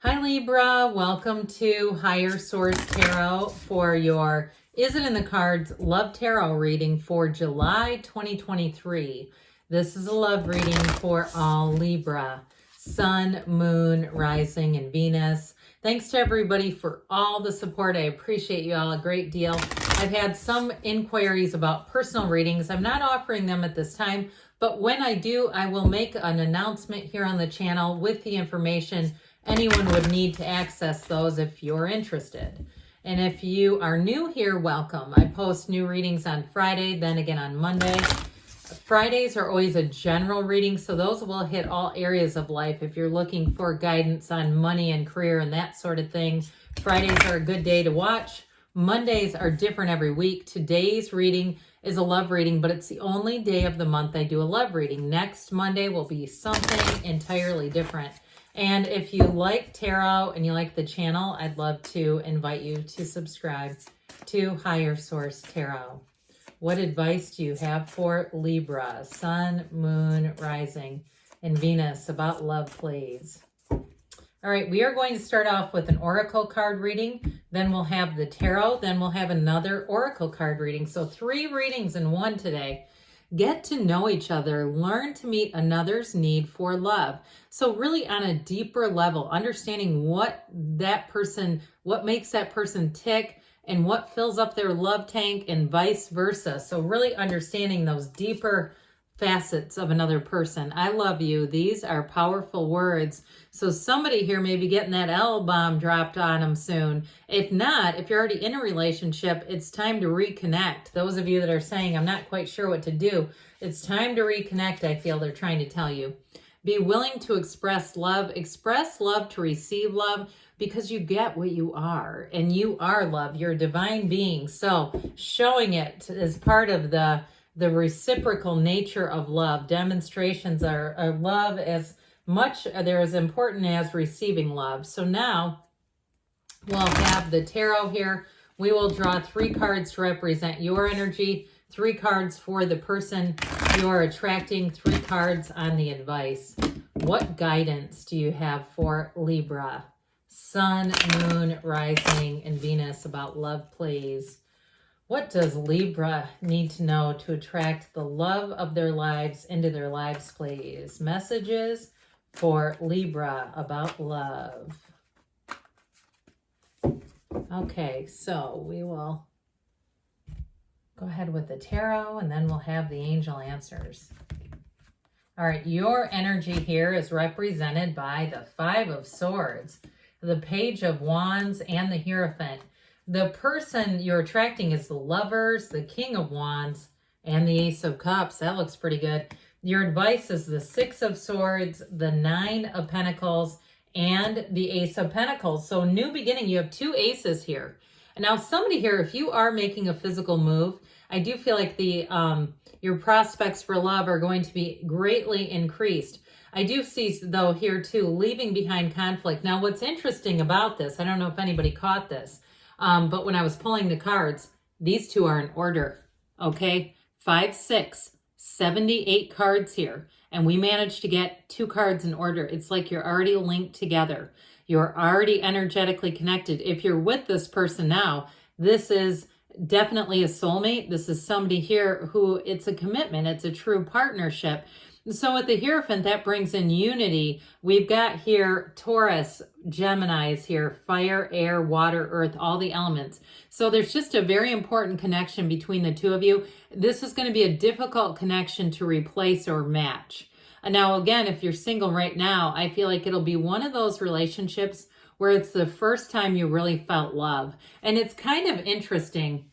Hi Libra, welcome to Higher Source Tarot for your Is It in the Cards Love Tarot reading for July 2023. This is a love reading for all Libra, Sun, Moon, Rising, and Venus. Thanks to everybody for all the support. I appreciate you all a great deal. I've had some inquiries about personal readings. I'm not offering them at this time, but when I do, I will make an announcement here on the channel with the information anyone would need to access those if you're interested. And if you are new here, welcome. I post new readings on Friday, then again on Monday. Fridays are always a general reading, so those will hit all areas of life. If you're looking for guidance on money and career and that sort of thing, Fridays are a good day to watch. Mondays are different every week. Today's reading is a love reading, but it's the only day of the month I do a love reading. Next Monday will be something entirely different. And if you like tarot and you like the channel, I'd love to invite you to subscribe to Higher Source Tarot. What advice do you have for Libra, Sun, Moon, Rising, and Venus about love, please? All right, we are going to start off with an oracle card reading. Then we'll have the tarot. Then we'll have another oracle card reading. So 3 readings in one today. Get to know each other, learn to meet another's need for love. So really on a deeper level, understanding what makes that person tick and what fills up their love tank and vice versa. So really understanding those deeper facets of another person. I love you. These are powerful words. So somebody here may be getting that L-bomb dropped on them soon. If not, if you're already in a relationship, it's time to reconnect. Those of you that are saying, I'm not quite sure what to do, it's time to reconnect, I feel they're trying to tell you. Be willing to express love to receive love, because you get what you are, and you are love. You're a divine being. So showing it is part of the reciprocal nature of love. Demonstrations are love as much, they're as important as receiving love. So now we'll have the tarot here. We will draw 3 cards to represent your energy, 3 cards for the person you're attracting, 3 cards on the advice. What guidance do you have for Libra, Sun, Moon, Rising, and Venus about love, please? What does Libra need to know to attract the love of their lives into their lives, please? Messages for Libra about love. Okay, so we will go ahead with the tarot, and then we'll have the angel answers. All right, your energy here is represented by the 5 of Swords, the Page of Wands, and the Hierophant. The person you're attracting is the Lovers, the King of Wands, and the Ace of Cups. That looks pretty good. Your advice is the 6 of Swords, the 9 of Pentacles, and the Ace of Pentacles. So new beginning, you have 2 aces here. And now somebody here, if you are making a physical move, I do feel like your prospects for love are going to be greatly increased. I do see, though, here too, leaving behind conflict. Now, what's interesting about this, I don't know if anybody caught this, but when I was pulling the cards, these 2 are in order, okay? 5, 6, 78 cards here, and we managed to get 2 cards in order. It's like you're already linked together. You're already energetically connected. If you're with this person now, this is definitely a soulmate. This is somebody here who, it's a commitment. It's a true partnership. So with the Hierophant, that brings in unity. We've got here Taurus, Geminis here, fire, air, water, earth, all the elements. So there's just a very important connection between the 2 of you. This is going to be a difficult connection to replace or match. And now, again, if you're single right now, I feel like it'll be one of those relationships where it's the first time you really felt love. And it's kind of interesting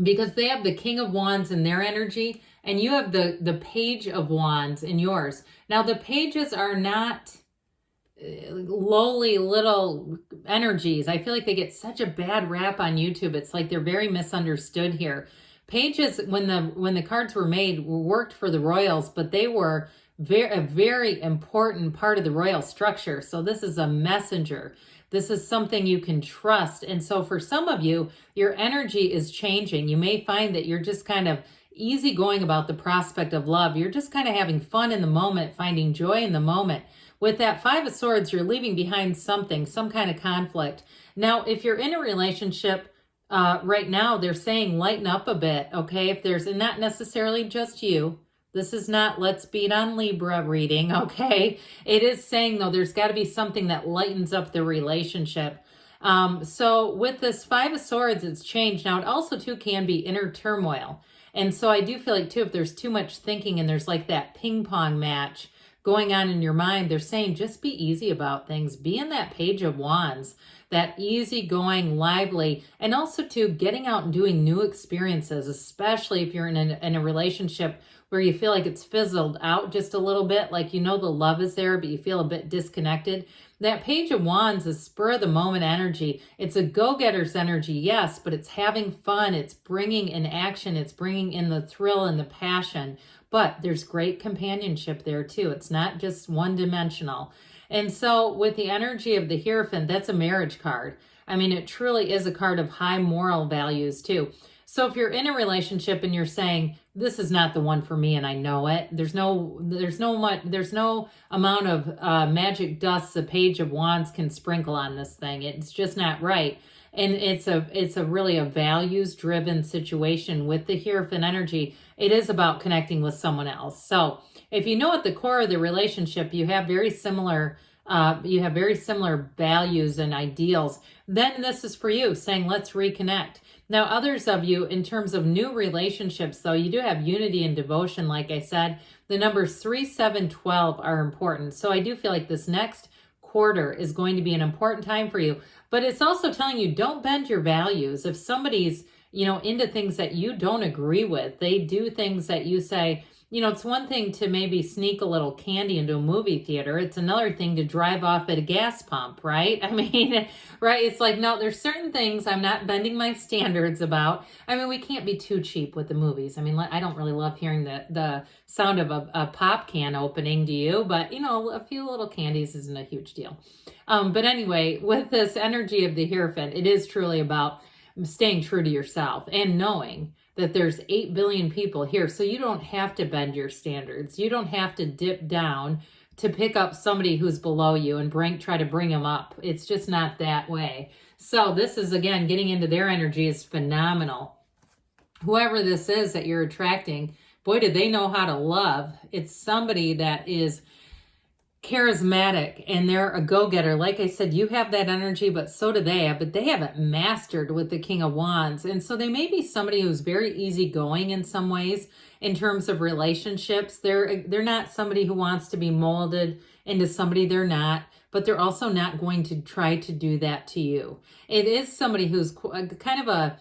because they have the King of Wands in their energy, and you have the Page of Wands in yours. Now, the pages are not lowly little energies. I feel like they get such a bad rap on YouTube. It's like they're very misunderstood here. Pages, when the cards were made, worked for the royals, but they were a very important part of the royal structure. So this is a messenger. This is something you can trust. And so for some of you, your energy is changing. You may find that you're just kind of easygoing about the prospect of love. You're just kind of having fun in the moment, finding joy in the moment. With that Five of Swords, you're leaving behind something, some kind of conflict. Now, if you're in a relationship right now, they're saying lighten up a bit, okay? If there's, and not necessarily just you. This is not let's beat on Libra reading, okay? It is saying, though, there's got to be something that lightens up the relationship. So with this Five of Swords, it's changed. Now, it also, too, can be inner turmoil. And so I do feel like, too, if there's too much thinking and there's like that ping pong match going on in your mind, they're saying just be easy about things. Be in that Page of Wands, that easygoing, lively, and also, too, getting out and doing new experiences, especially if you're in a relationship where you feel like it's fizzled out just a little bit, like the love is there, but you feel a bit disconnected. That Page of Wands is spur of the moment energy. It's a go-getter's energy, yes, but it's having fun. It's bringing in action. It's bringing in the thrill and the passion. But there's great companionship there too. It's not just one-dimensional. And so with the energy of the Hierophant, that's a marriage card. I mean, it truly is a card of high moral values too. So if you're in a relationship and you're saying, this is not the one for me and I know it, there's no amount of magic dust the Page of Wands can sprinkle on this thing. It's just not right. And it's a really a values driven situation with the Hierophant energy. It is about connecting with someone else. So if you know at the core of the relationship, you have very similar values and ideals, then this is for you, saying let's reconnect. Now, others of you, in terms of new relationships, though, you do have unity and devotion, like I said. The numbers 3, 7, 12 are important. So I do feel like this next quarter is going to be an important time for you. But it's also telling you, don't bend your values. If somebody's, into things that you don't agree with, they do things that you say, it's one thing to maybe sneak a little candy into a movie theater. It's another thing to drive off at a gas pump, right? I mean, right? It's like, no, there's certain things I'm not bending my standards about. I mean, we can't be too cheap with the movies. I mean, I don't really love hearing the sound of a pop can opening, do you? But, a few little candies isn't a huge deal. But anyway, with this energy of the Hierophant, it is truly about staying true to yourself and knowing that there's 8 billion people here. So you don't have to bend your standards. You don't have to dip down to pick up somebody who's below you and try to bring them up. It's just not that way. So this is, again, getting into their energy is phenomenal. Whoever this is that you're attracting, boy, do they know how to love. It's somebody that is charismatic and they're a go-getter. Like I said, you have that energy, but so do they. But they haven't mastered with the King of Wands. And so they may be somebody who's very easygoing in some ways in terms of relationships. They're not somebody who wants to be molded into somebody they're not, but they're also not going to try to do that to you. It is somebody who's kind of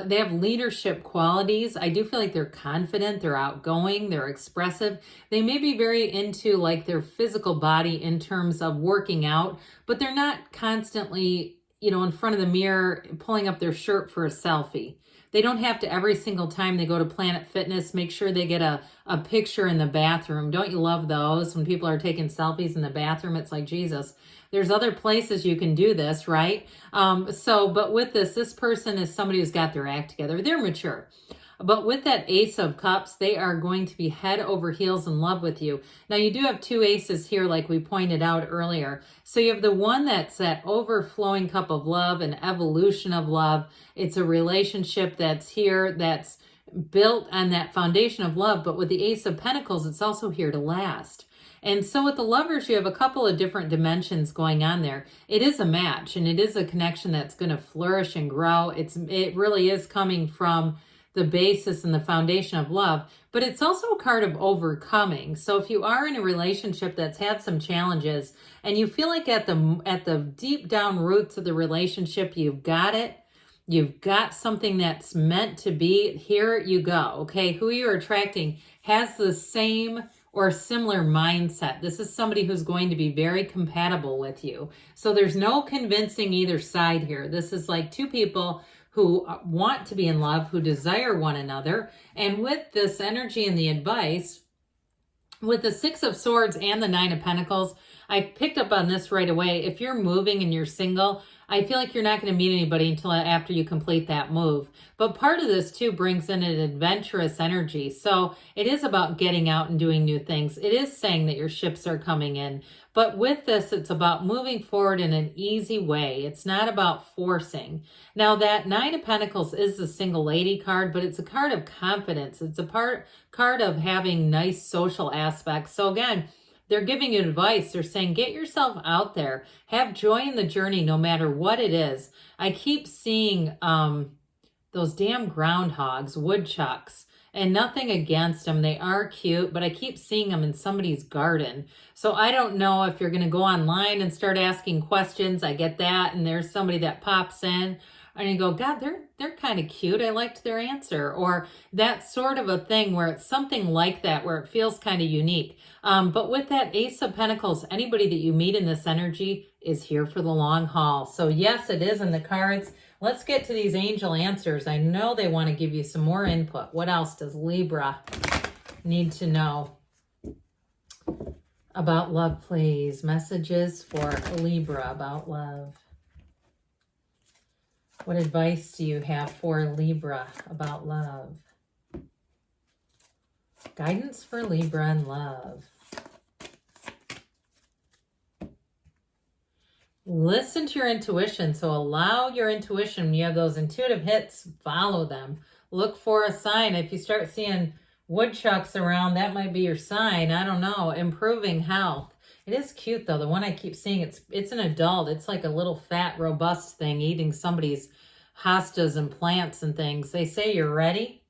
they have leadership qualities. I do feel like they're confident, they're outgoing, they're expressive. They may be very into like their physical body in terms of working out, but they're not constantly, in front of the mirror pulling up their shirt for a selfie. They don't have to every single time they go to Planet Fitness make sure they get a picture in the bathroom. Don't you love those when people are taking selfies in the bathroom? It's like, Jesus. There's other places you can do this, right? But with this person is somebody who's got their act together. They're mature. But with that Ace of Cups, they are going to be head over heels in love with you. Now, you do have 2 aces here, like we pointed out earlier. So you have the one that's that overflowing cup of love, an evolution of love. It's a relationship that's here, that's built on that foundation of love. But with the Ace of Pentacles, it's also here to last. And so with the Lovers, you have a couple of different dimensions going on there. It is a match, and it is a connection that's going to flourish and grow. It really is coming from the basis and the foundation of love, but it's also a card of overcoming. So if you are in a relationship that's had some challenges and you feel like at the deep down roots of the relationship, you've got it, you've got something that's meant to be, here you go. Okay, who you're attracting has the same or similar mindset. This is somebody who's going to be very compatible with you. So there's no convincing either side here. This is like 2 people who want to be in love, who desire one another. And with this energy and the advice, with the 6 of Swords and the 9 of Pentacles, I picked up on this right away. If you're moving and you're single, I feel like you're not going to meet anybody until after you complete that move. But part of this too brings in an adventurous energy. So it is about getting out and doing new things. It is saying that your ships are coming in. But with this, it's about moving forward in an easy way. It's not about forcing. Now, that Nine of Pentacles is the single lady card, but it's a card of confidence. It's a card of having nice social aspects. So again, they're giving you advice. They're saying, get yourself out there. Have joy in the journey no matter what it is. I keep seeing those damn groundhogs, woodchucks. And nothing against them. They are cute, but I keep seeing them in somebody's garden. So I don't know if you're going to go online and start asking questions. I get that. And there's somebody that pops in and you go, God, they're kind of cute. I liked their answer. Or that sort of a thing where it's something like that, where it feels kind of unique. But with that Ace of Pentacles, anybody that you meet in this energy is here for the long haul. So yes, it is in the cards. Let's get to these angel answers. I know they want to give you some more input. What else does Libra need to know about love, please? Messages for Libra about love. What advice do you have for Libra about love? Guidance for Libra and love. Listen to your intuition. So allow your intuition. When you have those intuitive hits, follow them. Look for a sign. If you start seeing woodchucks around, that might be your sign. I don't know. Improving health. It is cute though. The one I keep seeing, it's an adult. It's like a little fat, robust thing eating somebody's hostas and plants and things. They say you're ready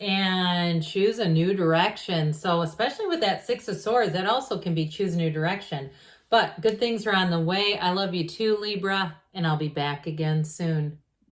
and choose a new direction. So especially with that Six of Swords, that also can be choose a new direction. But good things are on the way. I love you too, Libra, and I'll be back again soon.